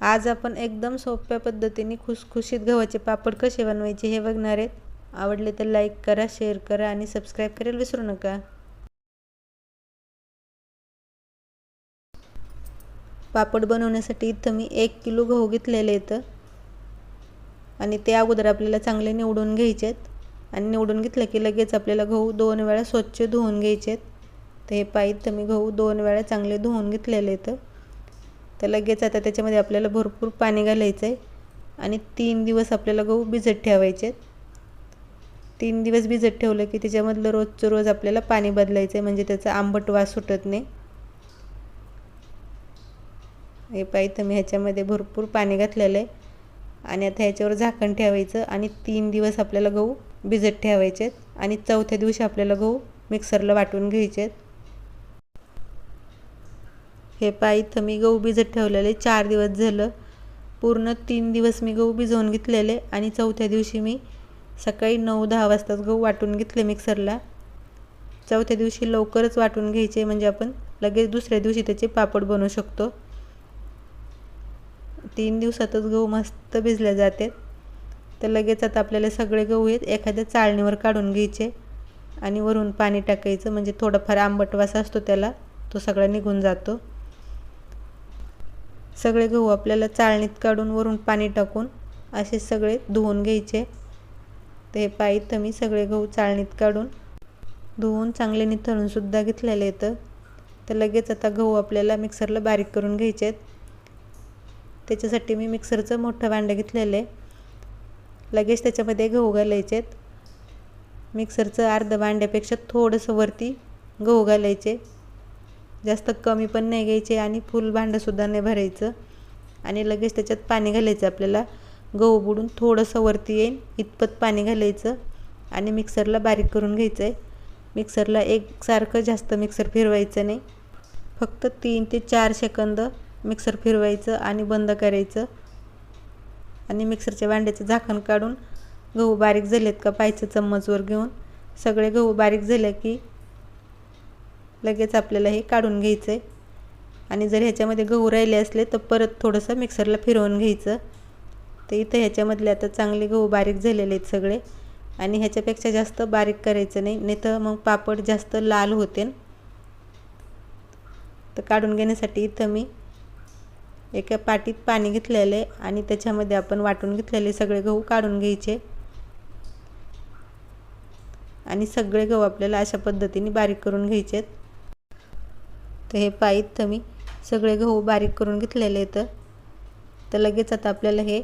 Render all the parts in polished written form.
आज आपण एकदम सोप्या पद्धतीने खुसखुशीत गव्हाचे पापड कसे बनवायचे हे बघणार आहेत। आवडले तर लाईक करा, शेअर करा आणि सबस्क्राईब करायला विसरू नका। पापड बनवण्यासाठी इथं मी 1 किलो गहू घेतलेले आहेत आणि ते अगोदर आपल्याला चांगले निवडून घ्यायचे आहेत आणि निवडून घेतलं की लगेच आपल्याला गहू 2 वेळा स्वच्छ धुवून घ्यायचे आहेत। तर हे पाहिजे मी गहू 2 वेळा चांगले धुवून घेतलेले आहेत। तर लगेच आता त्याच्यामध्ये आपल्याला भरपूर पाणी घालायचं आहे आणि 3 दिवस आपल्याला गहू भिजत ठेवायचे आहेत। 3 दिवस भिजत ठेवलं की त्याच्यामधलं रोजचं रोज आपल्याला पाणी बदलायचं आहे, म्हणजे त्याचा आंबट वास सुटत नाही। हे पाहिजे मी ह्याच्यामध्ये भरपूर पाणी घातलेलं आहे आणि आता ह्याच्यावर झाकण ठेवायचं आणि 3 दिवस आपल्याला गहू भिजत ठेवायचे आहेत आणि चौथ्या दिवशी आपल्याला गहू मिक्सरला वाटून घ्यायचे आहेत। हे पाहिजे मी गहू भिजत ठेवलेले 4 दिवस झालं। पूर्ण 3 दिवस मी गहू भिजवून घेतलेले आणि चौथ्या दिवशी मी सकाळी 9-10 वाजताच गहू वाटून घेतले मिक्सरला। चौथ्या दिवशी लवकरच वाटून घ्यायचे, म्हणजे आपण लगेच दुसऱ्या दिवशी त्याचे पापड बनवू शकतो। 3 दिवसातच गहू मस्त भिजले जातात। तर लगेच आता आपल्याला सगळे गहू एखाद्या चाळणीवर काढून घ्यायचे आणि वरून पाणी टाकायचं, म्हणजे थोडाफार आंबट वास असतो त्याला, तो सगळा निघून जातो। सगळे गहू आपल्याला चाळणीत काढून वरून पाणी टाकून असे सगळे धुवून घ्यायचे। ते पाहिजे मी सगळे गहू चाळणीत काढून धुवून चांगले निथळून सुद्धा घेतलेले आहेत। तर लगेच आता गहू आपल्याला मिक्सरला बारीक करून घ्यायचे आहेत। त्याच्यासाठी मी मिक्सरचं मोठं भांडं घेतलेलं आहे। लगेच त्याच्यामध्ये गहू घालायचे आहेत। मिक्सरचं अर्ध भांड्यापेक्षा थोडंसं वरती गहू घालायचे, जास्त कमी पण नाही घ्यायचे आणि फुल भांडंसुद्धा नाही भरायचं। आणि लगेच त्याच्यात पाणी घालायचं, आपल्याला गहू बुडून थोडंसं वरती येईल इतपत पाणी घालायचं आणि मिक्सरला बारीक करून घ्यायचं आहे। मिक्सरला एकसारखं जास्त मिक्सर फिरवायचं नाही, फक्त 3 ते 4 सेकंद मिक्सर फिरवायचं आणि बंद करायचं आणि मिक्सरच्या भांड्याचं झाकण काढून गहू बारीक झालेत का पाहायचं चम्मचवर घेऊन। सगळे गहू बारीक झाले की लगेच आपल्याला हे काढून घ्यायचं आहे आणि जर ह्याच्यामध्ये गहू राहिले असले तर परत थोडंसं मिक्सरला फिरवून घ्यायचं। तर इथं ह्याच्यामधले आता चांगले गहू बारीक झालेले आहेत सगळे आणि ह्याच्यापेक्षा जास्त बारीक करायचं नाही तर मग पापड जास्त लाल होते। तर काढून घेण्यासाठी इथं मी एका पाटीत पाणी घेतलेलं आहे आणि त्याच्यामध्ये आपण वाटून घेतलेले सगळे गहू काढून घ्यायचे आणि सगळे गहू आपल्याला अशा पद्धतीने बारीक करून घ्यायचे आहेत। तर हे पाहिजे मी सगळे गहू बारीक करून घेतलेले आहेत। तर लगेच आता आपल्याला हे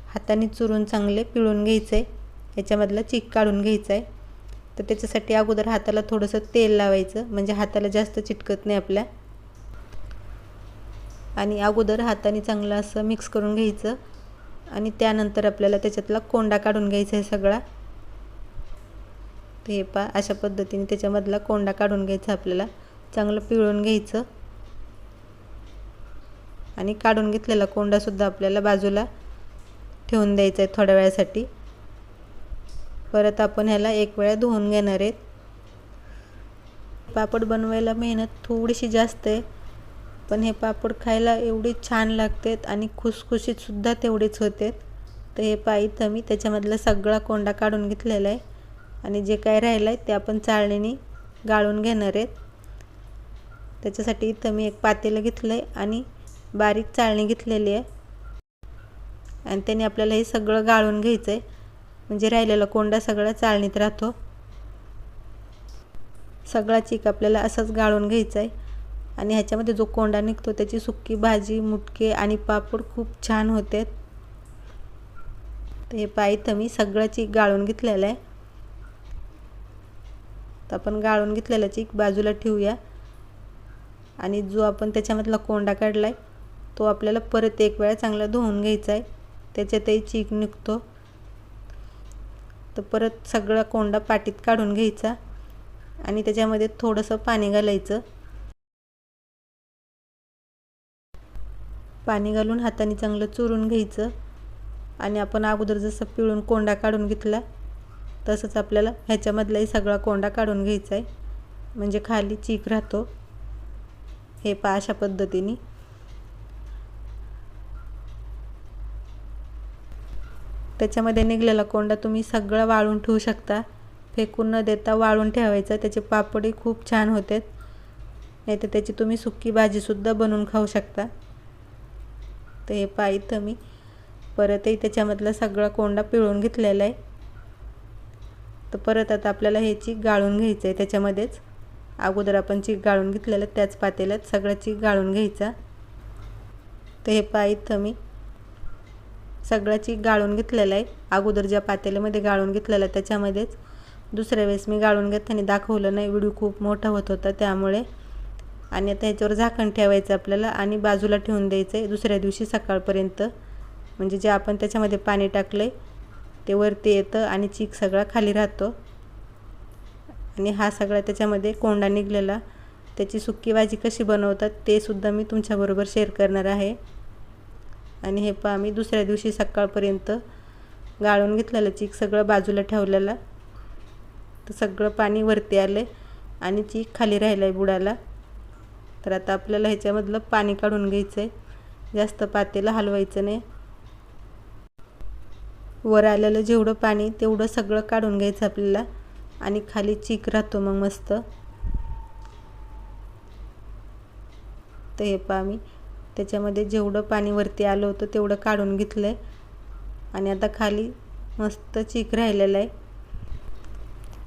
हाताने चुरून चांगले पिळून घ्यायचं आहे, याच्यामधला चीक काढून घ्यायचा आहे। तर त्याच्यासाठी अगोदर हाताला थोडंसं तेल लावायचं, म्हणजे हाताला जास्त चिटकत नाही आपल्या, आणि अगोदर हाताने चांगलं असं मिक्स करून घ्यायचं आणि त्यानंतर आपल्याला त्याच्यातला कोंडा काढून घ्यायचा आहे सगळा। तर हे अशा पद्धतीने त्याच्यामधला कोंडा काढून घ्यायचा, आपल्याला चांगलं पिळून घ्यायचं आणि काढून घेतलेला कोंडासुद्धा आपल्याला बाजूला ठेवून द्यायचा आहे थोड्या वेळासाठी। परत आपण ह्याला एक वेळा धुवून घेणार आहेत। पापड बनवायला मेहनत थोडीशी जास्त आहे, पण हे पापड खायला एवढे छान लागतात आणि खुसखुशीतसुद्धा तेवढेच होते। तर हे पाहिजे मी त्याच्यामधला सगळा कोंडा काढून घेतलेला आहे आणि जे काय राहिलं आहे ते आपण चाळणीने गाळून घेणार आहेत। त्याच्यासाठी इथं मी एक पातेलं घेतलं आहे आणि बारीक चाळणी घेतलेली आहे आणि त्याने आपल्याला हे सगळं गाळून घ्यायचं आहे, म्हणजे राहिलेला कोंडा सगळा चाळणीत राहतो। सगळा चीक आपल्याला असाच गाळून घ्यायचा आहे आणि ह्याच्यामध्ये जो कोंडा निघतो त्याची सुक्की भाजी, मुटके आणि पापड खूप छान होते। तर हे पाहिजे मी सगळा चीक गाळून घेतलेला आहे। तर आपण गाळून घेतलेला चीक बाजूला ठेवूया आणि जो आपण त्याच्यामधला कोंडा काढला आहे तो आपल्याला परत एक वेळा चांगला धुवून घ्यायचा आहे, त्याच्यातही चीक निघतो। तर परत सगळा कोंडा पाटीत काढून घ्यायचा आणि त्याच्यामध्ये थोडंसं पाणी घालायचं। पाणी घालून हाताने चांगलं चुरून घ्यायचं आणि आपण अगोदर जसं पिळून कोंडा काढून घेतला तसंच आपल्याला ह्याच्यामधलाही सगळा कोंडा काढून घ्यायचा आहे, म्हणजे खाली चीक राहतो। हे अशा पद्धतीने त्याच्यामध्ये निघलेला कोंडा तुम्ही सगळं वाळून ठेवू शकता, फेकून न देता वाळून ठेवायचं. त्याचे पापडही खूप छान होतात. नाही तर त्याची तुम्ही सुक्की भाजीसुद्धा बनवून खाऊ शकता. तर हे पहा इथं मी परतही त्याच्यामधला सगळा कोंडा पिळून घेतलेला आहे. तर परत आता आपल्याला हे चीक गाळून घ्यायचं आहे. त्याच्यामध्येच अगोदर आपण चीक गाळून घेतलेलं त्याच पातेल्यात सगळा चीक गाळून घ्यायचा. तर हे पहा इथं मी सगळा चीक गाळून घेतलेला आहे. अगोदर ज्या पातेल्यामध्ये गाळून घेतलेला त्याच्यामध्येच. दुसऱ्या वेळेस मी गाळून घेताना दाखवलं नाही, व्हिडिओ खूप मोठा होत होता त्यामुळे. आणि आता ह्याच्यावर झाकण ठेवायचं आपल्याला आणि बाजूला ठेवून द्यायचं आहे दुसऱ्या दिवशी सकाळपर्यंत. म्हणजे जे आपण त्याच्यामध्ये पाणी टाकलं आहे ते वरती येतं आणि चीक सगळा खाली राहतो. आणि हा सगळा त्याच्यामध्ये कोंडा निघलेला त्याची सुक्की भाजी कशी बनवतात ते सुद्धा मी तुमच्याबरोबर शेअर करणार आहे. आणि हे पहा मी दुसऱ्या दिवशी सकाळपर्यंत गाळून घेतलेलं चीक सगळं बाजूला ठेवलेलं. तर सगळं पाणी वरती आलं आणि चीक खाली राहिलं आहे बुडाला. तर आता आपल्याला ह्याच्यामधलं पाणी काढून घ्यायचं आहे. जास्त पातेलं हलवायचं नाही. वर आलेलं जेवढं पाणी तेवढं सगळं काढून घ्यायचं आपल्याला आणि खाली चीक राहतो मग मस्त. तर हे पहा मी त्याच्यामध्ये जेवढं पाणी वरती आलं होतं तेवढं काढून घेतलं आहे आणि आता खाली मस्त चीक राहिलेला आहे.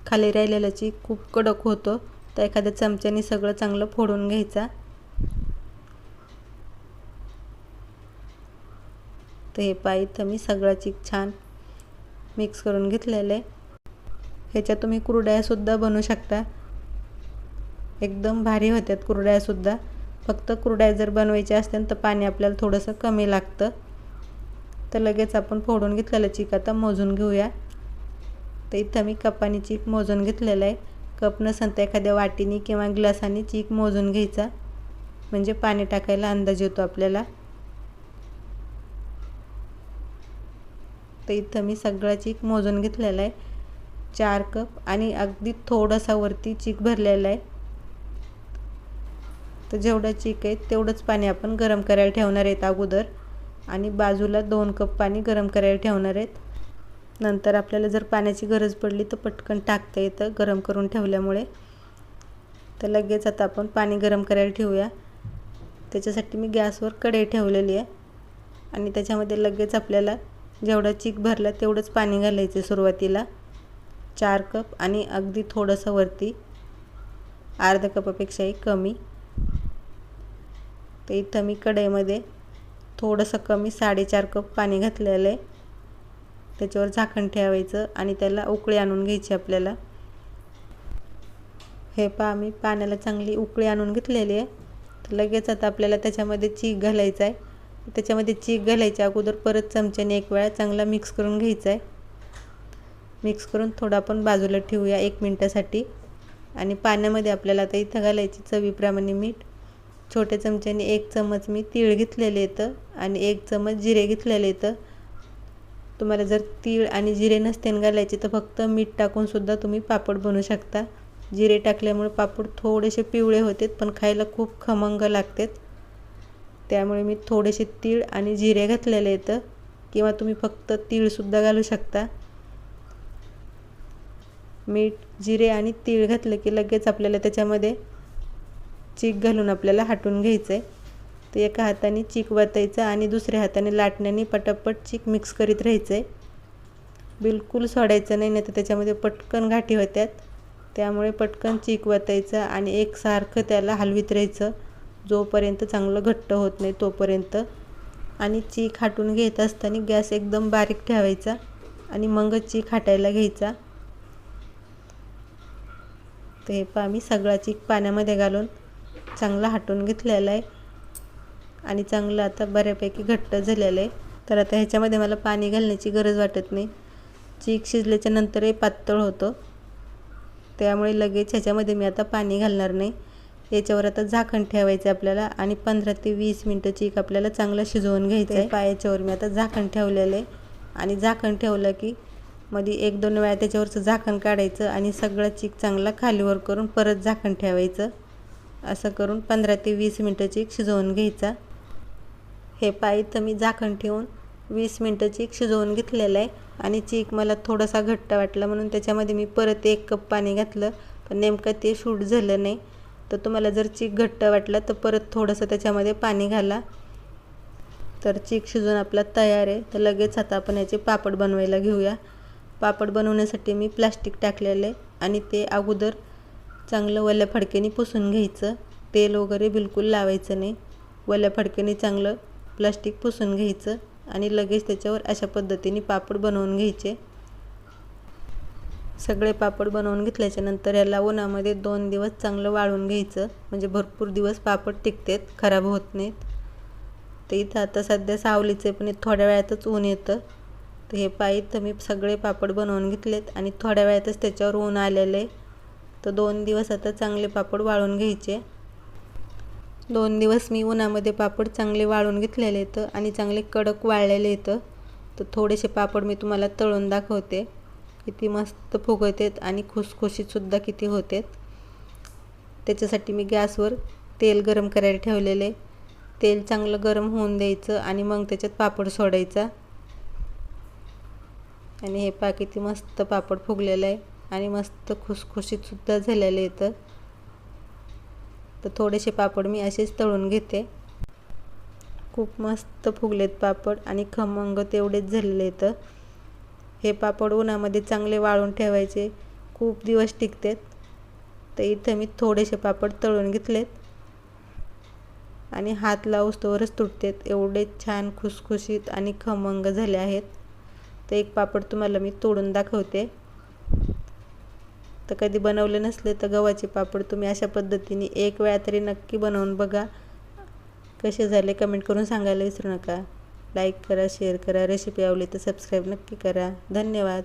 खाली राहिलेला चीक खूप कडक होतो, तर एखाद्या चमच्याने सगळं चांगलं फोडून घ्यायचा. तर हे पहा इथं मी सगळा चीक छान मिक्स करून घेतलेलं आहे. ह्याच्यात तुम्ही कुरडयासुद्धा बनवू शकता, एकदम भारी होत्यात कुरडयासुद्धा. फक्त कुरडया जर बनवायच्या असतील तर पाणी आपल्याला थोडंसं कमी लागतं. तर लगेच आपण फोडून घेतलेलं चीक आता मोजून घेऊया. तर इथं मी कपाने चीक मोजून घेतलेलं आहे. कप नसेल तर एखाद्या वाटीने किंवा ग्लासाने चीक मोजून घ्यायचा, म्हणजे पाणी टाकायला अंदाज येतो आपल्याला. तर इथं मी सगळा चीक मोजून घेतलेला आहे, 4 कप आणि अगदी थोडासा वरती चीक भरलेला आहे. तर जेवढं चीक आहे तेवढंच पाणी आपण गरम करायला ठेवणार आहेत अगोदर आणि बाजूला 2 कप पाणी गरम करायला ठेवणार आहेत. नंतर आपल्याला जर पाण्याची गरज पडली तर पटकन टाकता येतं गरम करून ठेवल्यामुळे. तर लगेच आता आपण पाणी गरम करायला ठेवूया. त्याच्यासाठी मी गॅसवर कढई ठेवलेली आहे आणि त्याच्यामध्ये लगेच आपल्याला जेवढा चीक भरला तेवढंच पाणी घालायचं सुरुवातीला, 4 कप आणि अगदी थोडंसं वरती, अर्ध्या कपापेक्षाही कमी. तर इथं मी कढईमध्ये थोडंसं कमी 4.5 कप पाणी घातलेलं आहे. त्याच्यावर झाकण ठेवायचं आणि त्याला उकळी आणून घ्यायची आपल्याला. हे पहा मी पाण्याला चांगली उकळी आणून घेतलेली आहे. तर लगेच आता आपल्याला त्याच्यामध्ये चीक घालायचा आहे. त्याच्यामध्ये चीक घालायच्या अगोदर परत चमच्याने एक वेळा चांगला मिक्स करून घ्यायचा आहे. मिक्स करून थोडं आपण बाजूला ठेवूया 1 मिनटासाठी. आणि पाण्यामध्ये आपल्याला आता इथं घालायची चवीप्रमाणे मीठ. छोट्या चमच्याने 1 चमच मी तीळ घेतलेले येतं आणि 1 चमच जिरे घेतलेले येतं. तुम्हाला जर तीळ आणि जिरे नसतील घालायचे तर फक्त मीठ टाकून सुद्धा तुम्ही पापड बनवू शकता. जिरे टाकल्यामुळे पापड थोडेसे पिवळे होतात पण खायला खूप खमंग लागतात. त्यामुळे मी थोडेसे तीळ आणि जिरे घातलेले येतं, किंवा तुम्ही फक्त तीळसुद्धा घालू शकता. मीठ, जिरे आणि तीळ घातलं की लगेच आपल्याला त्याच्यामध्ये चीक घालून आपल्याला हटवून घ्यायचं आहे. तर एका हाताने चीक वतायचा आणि दुसऱ्या हाताने लाटण्याने पटापट चीक मिक्स करीत राहायचं आहे. बिलकुल सोडायचं नाही, नाही तर त्याच्यामध्ये पटकन गाठी होत्यात. त्यामुळे पटकन चीक वतायचं आणि एकसारखं त्याला हलवीत राहायचं जोपर्यंत चांगलं घट्ट होत नाही तोपर्यंत. आणि चीक हटून घेत असताना गॅस एकदम बारीक ठेवायचा आणि मगच चीक हटायला घ्यायचा. तर हे पहा मी सगळा चीक पाण्यामध्ये घालून चांगला हटून घेतलेला आहे आणि चांगलं आता बऱ्यापैकी घट्ट झालेलं आहे. तर आता ह्याच्यामध्ये मला पाणी घालण्याची गरज वाटत नाही. चीक शिजल्याच्या नंतरही पातळ होतं, त्यामुळे लगेच ह्याच्यामध्ये मी आता पाणी घालणार नाही. याच्यावर आता झाकण ठेवायचं आपल्याला आणि 15 ते 20 मिनटं चीक आपल्याला चांगला शिजवून घ्यायचं आहे. पायाच्यावर मी आता झाकण ठेवलेलं आहे आणि झाकण ठेवलं की मध्ये 1-2 वेळा त्याच्यावरचं झाकण काढायचं आणि सगळं चीक चांगला खालीवर करून परत झाकण ठेवायचं. असं करून 15 ते 20 मिनटं चीक शिजवून घ्यायचा. हे पहा इथं मी झाकण ठेवून 20 मिनटं चीक शिजवून घेतलेलं आहे आणि चीक मला थोडासा घट्ट वाटला म्हणून त्याच्यामध्ये मी परत 1 कप पाणी घातलं, पण नेमकं ते शूट झालं नाही. तर तुम्हाला जर चीक घट्ट वाटला तर परत थोडंसं त्याच्यामध्ये पाणी घाला. तर चीक शिजून आपला तयार आहे. तर लगेच आता आपण याचे पापड बनवायला घेऊया. पापड बनवण्यासाठी मी प्लास्टिक टाकलेलं आहे आणि ते अगोदर चांगलं वल्या फडक्याने पुसून घ्यायचं. तेल वगैरे बिलकुल लावायचं नाही. वल्या फडक्याने चांगलं प्लास्टिक पुसून घ्यायचं आणि लगेच त्याच्यावर अशा पद्धतीने पापड बनवून घ्यायचे. सगळे पापड बनवून घेतल्याच्यानंतर याला उन्हामध्ये 2 दिवस चांगलं वाळून घ्यायचं, म्हणजे भरपूर दिवस पापड टिकतात, खराब होत नाहीत. तर इथं आता सध्या सावलीचे पण थोड्या वेळातच ऊन येतं. तर हे तर मी सगळे पापड बनवून घेतलेत आणि थोड्या वेळातच त्याच्यावर ऊन आलेलं आहे. तर 2 दिवस आता चांगले पापड वाळून घ्यायचे. 2 दिवस मी उन्हामध्ये पापड चांगले वाळून घेतलेले आहेत आणि चांगले कडक वाळलेले आहेत. तर थोडेसे पापड मी तुम्हाला तळून दाखवते. किती मस्त फुगतात आणि खुसखुशीतसुद्धा किती होतात. त्याच्यासाठी मी गॅसवर तेल गरम करायला ठेवलेले. तेल चांगलं गरम होऊन द्यायचं आणि मग त्याच्यात पापड सोडायचा. आणि हे किती मस्त पापड फुगलेलं आहे आणि मस्त खुसखुशीतसुद्धा झालेले आहेत. तर थोडेसे पापड मी असेच तळून घेते. खूप मस्त फुगलेत पापड आणि खमंग तेवढेच झालेले आहेत. हे पापड उन्हामध्ये चांगले वाळून ठेवायचे, खूप दिवस टिकतात. तर इथं मी थोडेसे पापड तळून घेतलेत आणि हात लावूस्तवरच तुटतात, एवढे छान खुसखुशीत आणि खमंग झाले आहेत. तर एक पापड तुम्हाला मी तोडून दाखवते. तर कधी बनवले नसले तर गव्हाचे पापड तुम्ही अशा पद्धतीने 1 वेळा तरी नक्की बनवून बघा. कसे झाले कमेंट करून सांगायला विसरू नका. लाईक करा, शेअर करा. रेसिपी आवडली तर सबस्क्राईब नक्की करा. धन्यवाद.